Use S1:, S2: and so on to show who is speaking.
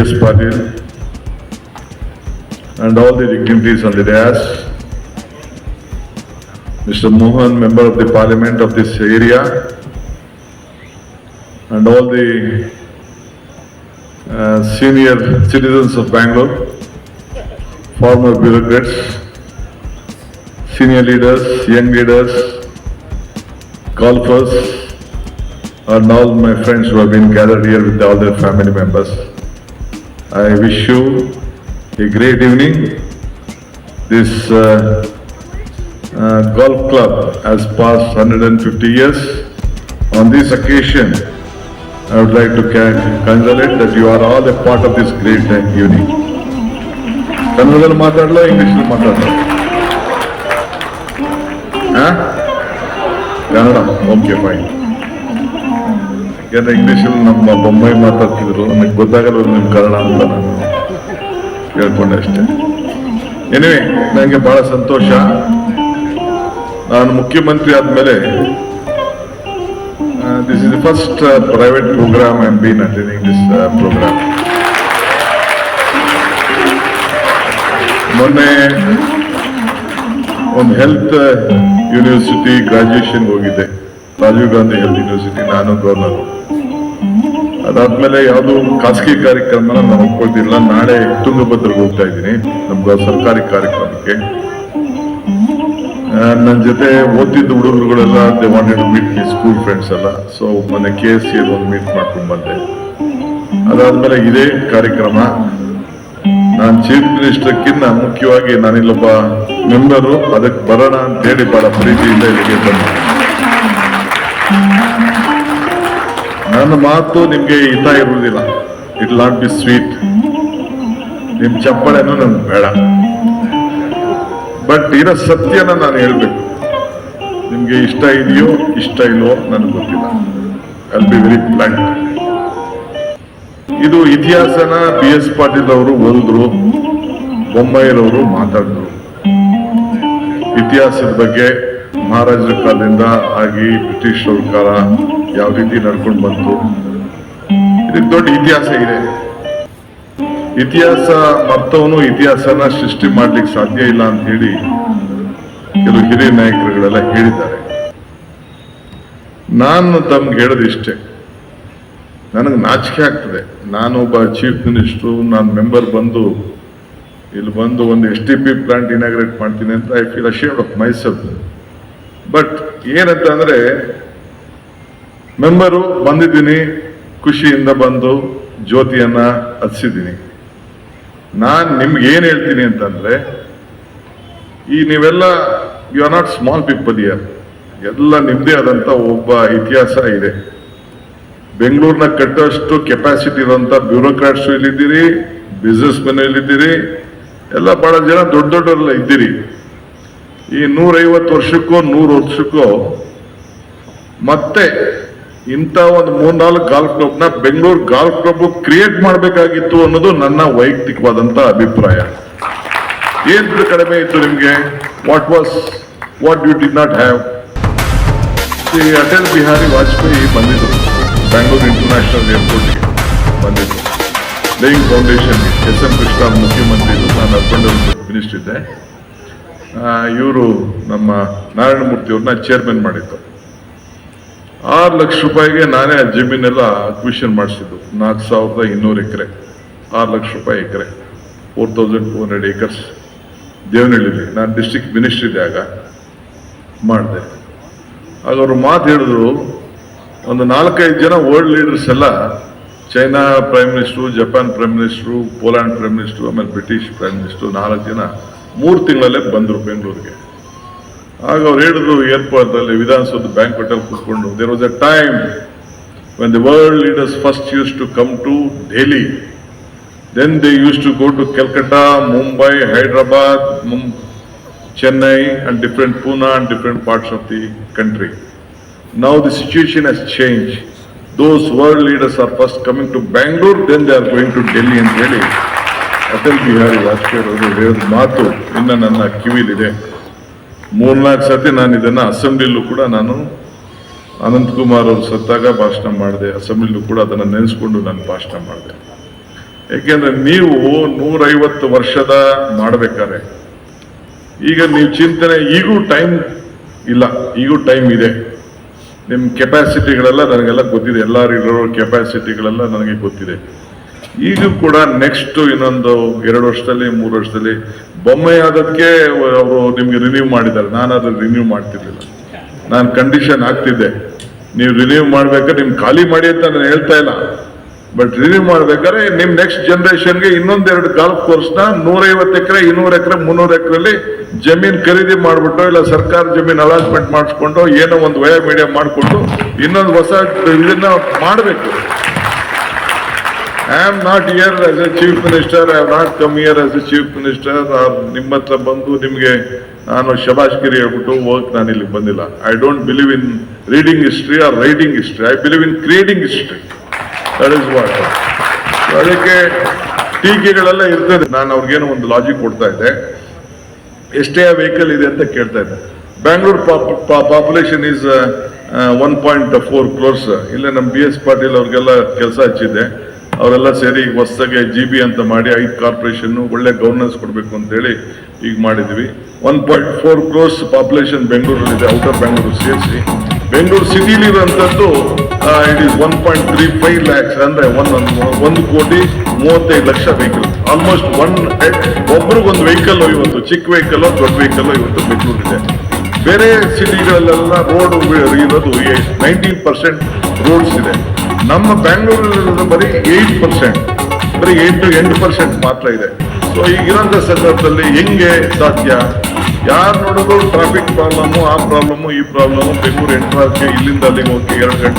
S1: Patil and all the dignitaries on the dais, Mr. Mohan, Member of the Parliament of this area, and all the senior citizens of Bangalore, former bureaucrats, senior leaders, young leaders, golfers, and all my friends who have been gathered here with all their family members. I wish you a great evening. This golf club has passed 150 years. On this occasion, I would like to congratulate that you are all a part of this great evening. Kannadalli maatadala, English alli maatadala? Kannada? Okay, fine. ಯಾಕಂದ್ರೆ ಇಂಗ್ಲೀಷಲ್ಲಿ ನಮ್ಮ ಬೊಂಬೈ ಮಾತಾಡ್ತಿದ್ರು, ನನಗೆ ಗೊತ್ತಾಗಲ್ಲ ನಿಮ್ಮ ಕನ್ನಡ ಅಂತ ನಾನು ಹೇಳ್ಕೊಂಡೆ ಅಷ್ಟೇ. ಎನಿವೆ, ನನಗೆ ಬಹಳ ಸಂತೋಷ. ನಾನು ಮುಖ್ಯಮಂತ್ರಿ ಆದಮೇಲೆ this is the first private programme I am been attending this programme. ಮೊನ್ನೆ ಒಂದು ಹೆಲ್ತ್ ಯೂನಿವರ್ಸಿಟಿ ಗ್ರಾಜ್ಯುಯೇಷನ್ಗೆ ಹೋಗಿದ್ದೆ, ರಾಜೀವ್ ಗಾಂಧಿ ಹೆಲ್ತ್ ಯೂನಿವರ್ಸಿಟಿ, ನಾನು ಗವರ್ನರ್. ಅದಾದ್ಮೇಲೆ ಯಾವುದು ಖಾಸಗಿ ಕಾರ್ಯಕ್ರಮ ನಾನು ಒಪ್ಕೊಳ್ತಿಲ್ಲ. ನಾಳೆ ತುಂಗಭದ್ರಗೆ ಹೋಗ್ತಾ ಇದ್ದೀನಿ, ನಮ್ಗೆ ಸರ್ಕಾರಿ ಕಾರ್ಯಕ್ರಮಕ್ಕೆ. ನನ್ನ ಜೊತೆ ಓದ್ತಿದ್ದ ಹುಡುಗರುಗಳೆಲ್ಲ they wanted to meet me, school friends ಎಲ್ಲ. ಸೊ ಮೊನ್ನೆ KSC ಒಂದು ಮೀಟ್ ಮಾಡ್ಕೊಂಡು ಬಂದೆ. ಅದಾದ್ಮೇಲೆ ಇದೇ ಕಾರ್ಯಕ್ರಮ. ನಾನು ಚೀಫ್ ಮಿನಿಸ್ಟರ್ಕ್ಕಿಂತ ಮುಖ್ಯವಾಗಿ ನಾನಿಲ್ಲೊಬ್ಬ ಮೆಂಬರು, ಅದಕ್ಕೆ ಬರೋಣ ಅಂತೇಳಿ ಬಹಳ ಪ್ರೀತಿಯಿಂದ ಇಲ್ಲಿಗೆ ಬಂದೆ. ನನ್ನ ಮಾತು ನಿಮ್ಗೆ ಹಿತ ಇರುವುದಿಲ್ಲ, ಇಟ್ ನಾಟ್ ಬಿ ಸ್ವೀಟ್. ನಿಮ್ ಚಪ್ಪಳೆನೂ ನನ್ಗೆ ಬೇಡ, ಬಟ್ ಇರೋ ಸತ್ಯನ ನಾನು ಹೇಳ್ಬೇಕು. ನಿಮ್ಗೆ ಇಷ್ಟ ಇದೆಯೋ ಇಷ್ಟ ಇಲ್ವೋ ನನಗೆ ಗೊತ್ತಿಲ್ಲ. I be very blunt. ಇದು ಇತಿಹಾಸನ BS ಪಾಟೀಲ್ ಅವರು ಓದಿದ್ರು, ಬೊಮ್ಮಾಯಿರವರು ಮಾತಾಡಿದ್ರು. ಇತಿಹಾಸದ ಬಗ್ಗೆ ಮಹಾರಾಜರ ಕಾಲದಿಂದ ಆಗಿ ಬ್ರಿಟಿಷ್ ಸರ್ಕಾರ ಯಾವ ರೀತಿ ನಡ್ಕೊಂಡು ಬಂತು, ಇದಕ್ಕೆ ದೊಡ್ಡ ಇತಿಹಾಸ ಇದೆ. ಇತಿಹಾಸ ಮರ್ತವನು ಇತಿಹಾಸನ ಸೃಷ್ಟಿ ಮಾಡ್ಲಿಕ್ಕೆ ಸಾಧ್ಯ ಇಲ್ಲ ಅಂತ ಹೇಳಿ ಕೆಲವು ಹಿರಿಯ ನಾಯಕರುಗಳೆಲ್ಲ ಹೇಳಿದ್ದಾರೆ. ನಾನು ತಮ್ಗೆ ಹೇಳೋದಿಷ್ಟೇ, ನನಗೆ ನಾಚಿಕೆ ಆಗ್ತದೆ. ನಾನೊಬ್ಬ ಚೀಫ್ ಮಿನಿಸ್ಟ್ರು, ನಾನು ಮೆಂಬರ್ ಬಂದು ಇಲ್ಲಿ ಬಂದು ಒಂದು STP ಪ್ಲಾಂಟ್ ಇನಾಗ್ರೇಟ್ ಮಾಡ್ತೀನಿ ಅಂತ I feel ashamed of myself. But ಏನಂತ ಅಂದ್ರೆ, ಮೆಂಬರು ಬಂದಿದ್ದೀನಿ, ಖುಷಿಯಿಂದ ಬಂದು ಜ್ಯೋತಿಯನ್ನ ಹಚ್ಚಿದ್ದೀನಿ. ನಾನು ನಿಮ್ಗೆ ಏನ್ ಹೇಳ್ತೀನಿ ಅಂತಂದ್ರೆ, ನೀವೆಲ್ಲ you are not small people here. ಎಲ್ಲ ನಿಮ್ದೇ ಆದಂತ ಒಬ್ಬ ಇತಿಹಾಸ ಇದೆ. ಬೆಂಗಳೂರಿನ ಕಟ್ಟೋಷ್ಟು ಕೆಪಾಸಿಟಿ ಇರುವಂತ ಬ್ಯೂರೋಕ್ರಾಟ್ಸ್ ಇಲ್ಲಿದ್ದೀರಿ, ಬಿಸ್ನೆಸ್ ಮೆನ್ ಇಲ್ಲಿದ್ದೀರಿ, ಎಲ್ಲ ಬಹಳ ಜನ ದೊಡ್ಡ ದೊಡ್ಡವರೆಲ್ಲ ಇದ್ದೀರಿ. ಈ 150 ವರ್ಷಕ್ಕೋ 100 ವರ್ಷಕ್ಕೋ ಮತ್ತೆ ಇಂಥ ಒಂದು 3-4 ಗಾಲ್ಫ್ ಕ್ಲಬ್ನ ಬೆಂಗಳೂರು ಗಾಲ್ಫ್ ಕ್ಲಬ್ ಕ್ರಿಯೇಟ್ ಮಾಡಬೇಕಾಗಿತ್ತು ಅನ್ನೋದು ನನ್ನ ವೈಯಕ್ತಿಕವಾದಂತ ಅಭಿಪ್ರಾಯ. ಏನ್ ಕಡಿಮೆ ಇತ್ತು ನಿಮ್ಗೆ? What you did not have? Atal Bihari Vajpayee ಬಂದಿದ್ರು, ಬ್ಯಾಂಗ್ಳೂರ್ ಇಂಟರ್ನ್ಯಾಷನಲ್ ಏರ್ಪೋರ್ಟ್ಗೆ ಬಂದಿದ್ರು, ಲೇಯಿಂಗ್ ಫೌಂಡೇಶನ್. SM ಕೃಷ್ಣ ಮುಖ್ಯಮಂತ್ರಿ, ನಾನು ಅರ್ಬನ್ ಮಿನಿಸ್ಟರ್ ಇದ್ದೆ. ಇವರು ನಮ್ಮ ನಾರಾಯಣಮೂರ್ತಿ ಅವ್ರನ್ನ ಚೇರ್ಮನ್ ಮಾಡಿದ್ದು. 6 ಲಕ್ಷ ರೂಪಾಯಿಗೆ ನಾನೇ ಆ ಜಮೀನೆಲ್ಲ ಅಕ್ವಿಷನ್ ಮಾಡಿಸಿದ್ದು. 4200 ಎಕರೆ, 6 ಲಕ್ಷ ರೂಪಾಯಿ ಎಕರೆ, 4400 ಏಕರ್ಸ್ ದೇವನಹಳ್ಳಿಲಿ. ನಾನು ಡಿಸ್ಟ್ರಿಕ್ಟ್ ಮಿನಿಸ್ಟರ್ ಇದ್ದೆ ಆಗ ಮಾಡಿದೆ. ಆಗ ಅವರು ಮಾತು ಹೇಳಿದ್ರು, ಒಂದು 4-5 ಜನ ವರ್ಲ್ಡ್ ಲೀಡರ್ಸ್ ಎಲ್ಲ, China prime minister, Japan prime minister, Poland prime minister, ಆಮೇಲೆ ಬ್ರಿಟಿಷ್ ಪ್ರೈಮ್ ಮಿನಿಸ್ಟ್ರು, 4 ಜನ 3 ತಿಂಗಳಲ್ಲೇ ಬಂದರು ಬೆಂಗಳೂರಿಗೆ. ಆಗ ಅವ್ರು ಹೇಳಿದ್ರು, ಏರ್ಪೋರ್ಟ್ ಅಲ್ಲಿ ವಿಧಾನಸೌಧ ಬ್ಯಾಂಕ್ವೆಟ್ ಅಲ್ಲಿ ಕೂತ್ಕೊಂಡು, there was a time when the world leaders first used to come to Delhi, then they used to go to Calcutta, Mumbai, Hyderabad, Chennai and different Pune and different parts of the country. Now the situation has changed. Those world leaders are first coming to Bangalore, then they are going to Delhi ಅಂತ ಹೇಳಿ ಅಟಲ್ ಬಿಹಾರಿ ವಾಜಪೇಯಿ ಅವರು ಹೇಳಿದ ಮಾತು ಇನ್ನು ನನ್ನ ಕಿವಿಲಿದೆ. 3-4 ಸತಿ ನಾನು ಇದನ್ನ ಅಸೆಂಬ್ಲಿಲೂ ಕೂಡ ನಾನು ಅನಂತಕುಮಾರ್ ಅವರು ಸತ್ತಾಗ ಭಾಷಣ ಮಾಡಿದೆ, ಅಸೆಂಬ್ಲಿಲೂ ಕೂಡ ಅದನ್ನು ನೆನೆಸ್ಕೊಂಡು ನಾನು ಭಾಷಣ ಮಾಡಿದೆ. ಯಾಕೆಂದ್ರೆ ನೀವು 150 ವರ್ಷದ ಮಾಡ್ಬೇಕಾದ್ರೆ ಈಗ ನೀವು ಚಿಂತನೆ ಈಗೂ ಟೈಮ್ ಇಲ್ಲ, ಈಗೂ ಟೈಮ್ ಇದೆ. ನಿಮ್ಮ ಕೆಪಾಸಿಟಿಗಳೆಲ್ಲ ನನಗೆಲ್ಲ ಗೊತ್ತಿದೆ, ಎಲ್ಲರೂ ಇರೋ ಕೆಪಾಸಿಟಿಗಳೆಲ್ಲ ನನಗೆ ಗೊತ್ತಿದೆ. ಈಗ ಕೂಡ ನೆಕ್ಸ್ಟ್ ಇನ್ನೊಂದು 2 ವರ್ಷದಲ್ಲಿ 3 ವರ್ಷದಲ್ಲಿ ಬೊಮ್ಮೆ ಆದಕ್ಕೆ ಅವರು ನಿಮ್ಗೆ ರಿನ್ಯೂ ಮಾಡಿದ್ದಾರೆ. ನಾನು ಅದನ್ನು ರಿನ್ಯೂ ಮಾಡ್ತಿರ್ಲಿಲ್ಲ, ನಾನು ಕಂಡೀಷನ್ ಆಗ್ತಿದ್ದೆ. ನೀವು ರಿನ್ಯೂ ಮಾಡ್ಬೇಕಾದ್ರೆ ನಿಮ್ ಖಾಲಿ ಮಾಡಿ ಅಂತ ನಾನು ಹೇಳ್ತಾ ಇಲ್ಲ, ಬಟ್ ರಿನ್ಯೂ ಮಾಡ್ಬೇಕಾದ್ರೆ ನಿಮ್ ನೆಕ್ಸ್ಟ್ ಜನರೇಷನ್ಗೆ ಇನ್ನೊಂದೆರಡು ಗಾಲ್ಫ್ ಕೋರ್ಸ್ನ 150 ಎಕರೆ 200 ಎಕರೆ 300 ಎಕರೆಲಿ ಜಮೀನ್ ಖರೀದಿ ಮಾಡ್ಬಿಟ್ಟು ಇಲ್ಲ ಸರ್ಕಾರ ಜಮೀನ್ ಅಲಾಟ್ಮೆಂಟ್ ಮಾಡಿಸ್ಕೊಂಡು ಏನೋ ಒಂದು ವಯ ಮೀಡಿಯಾ ಮಾಡಿಕೊಂಡು ಇನ್ನೊಂದು ಹೊಸ ಇದನ್ನ ಮಾಡಬೇಕು. I am not here as a chief minister, I have not come here as a chief minister. ನಿಮ್ಮ ಹತ್ರ ಬಂದು ನಿಮಗೆ ನಾನು ಶಬಾಷ್ಗಿರಿ ಹೇಳ್ಬಿಟ್ಟು ಹೋಗಕ್ಕೆ ನಾನು ಇಲ್ಲಿ ಬಂದಿಲ್ಲ. I don't believe in reading history or writing history, I believe in creating history. That is what. ಅದಕ್ಕೆ ಟೀಕೆಗಳೆಲ್ಲ ಇರ್ತದೆ. ನಾನು ಅವ್ರಿಗೇನೋ ಒಂದು ಲಾಜಿಕ್ ಕೊಡ್ತಾ ಇದ್ದೆ, ಎಷ್ಟೇ ವೆಹಿಕಲ್ ಇದೆ ಅಂತ ಕೇಳ್ತಾ ಇದ್ದೆ. Bangalore population is 1.4 crores. ಇಲ್ಲ ನಮ್ಮ BS ಪಾಟೀಲ್ ಅವ್ರಿಗೆಲ್ಲ ಕೆಲಸ ಹಚ್ಚಿದ್ದೆ, ಅವರೆಲ್ಲ ಸೇರಿ ಈಗ ಹೊಸದಾಗಿ GB ಅಂತ ಮಾಡಿ 5 ಕಾರ್ಪೊರೇಷನ್ ಒಳ್ಳೆ ಗವರ್ನೆನ್ಸ್ ಕೊಡಬೇಕು ಅಂತೇಳಿ ಈಗ ಮಾಡಿದ್ವಿ. 1.4 crores ಪಾಪ್ಯುಲೇಷನ್ ಬೆಂಗಳೂರಲ್ಲಿದೆ, ಔಟರ್ ಬೆಂಗಳೂರು ಸೇರಿಸಿ. ಬೆಂಗಳೂರು ಸಿಟಿಲಿ ಇರುವಂತದ್ದು ಇಟ್ ಈಸ್ 1.35 lakhs, ಅಂದ್ರೆ 1,35,00,000 ವೆಹಿಕಲ್. ಆಲ್ಮೋಸ್ಟ್ ಒಬ್ರಿಗೊಂದು ವೆಹಿಕಲ್ ಇವತ್ತು, ಚಿಕ್ಕ ವೆಹಿಕಲ್ ದೊಡ್ಡ ವೆಹಿಕಲ್ ಇವತ್ತು ಬೆಂಗಳೂರಿದೆ. ಬೇರೆ ಸಿಟಿಗಳಲ್ಲೆಲ್ಲ ರೋಡ್ ಇರೋದು 90% ರೋಡ್ಸ್ ಇದೆ. ನಮ್ಮ ಬ್ಯಾಂಗ್ಳೂರಲ್ಲಿ ಬರೀ 8%, ಬರೀ 8% ಮಾತ್ರ ಇದೆ. ಸೊ ಈಗಿರೋಂಥ ಸಂದರ್ಭದಲ್ಲಿ ಹೆಂಗೆ ಸಾಧ್ಯ? ಯಾರು ನೋಡಿದ್ರು ಟ್ರಾಫಿಕ್ ಪ್ರಾಬ್ಲಮ್ಮು, ಆ ಪ್ರಾಬ್ಲಮ್ಮು, ಈ ಪ್ರಾಬ್ಲಮ್ಮು. ಬೆಂಗಳೂರು ಎಂಟ್ರಾಕ್ಕೆ ಇಲ್ಲಿಂದ ಅಲ್ಲಿಗೆ ಹೋಗಿ 2 ಗಂಟೆ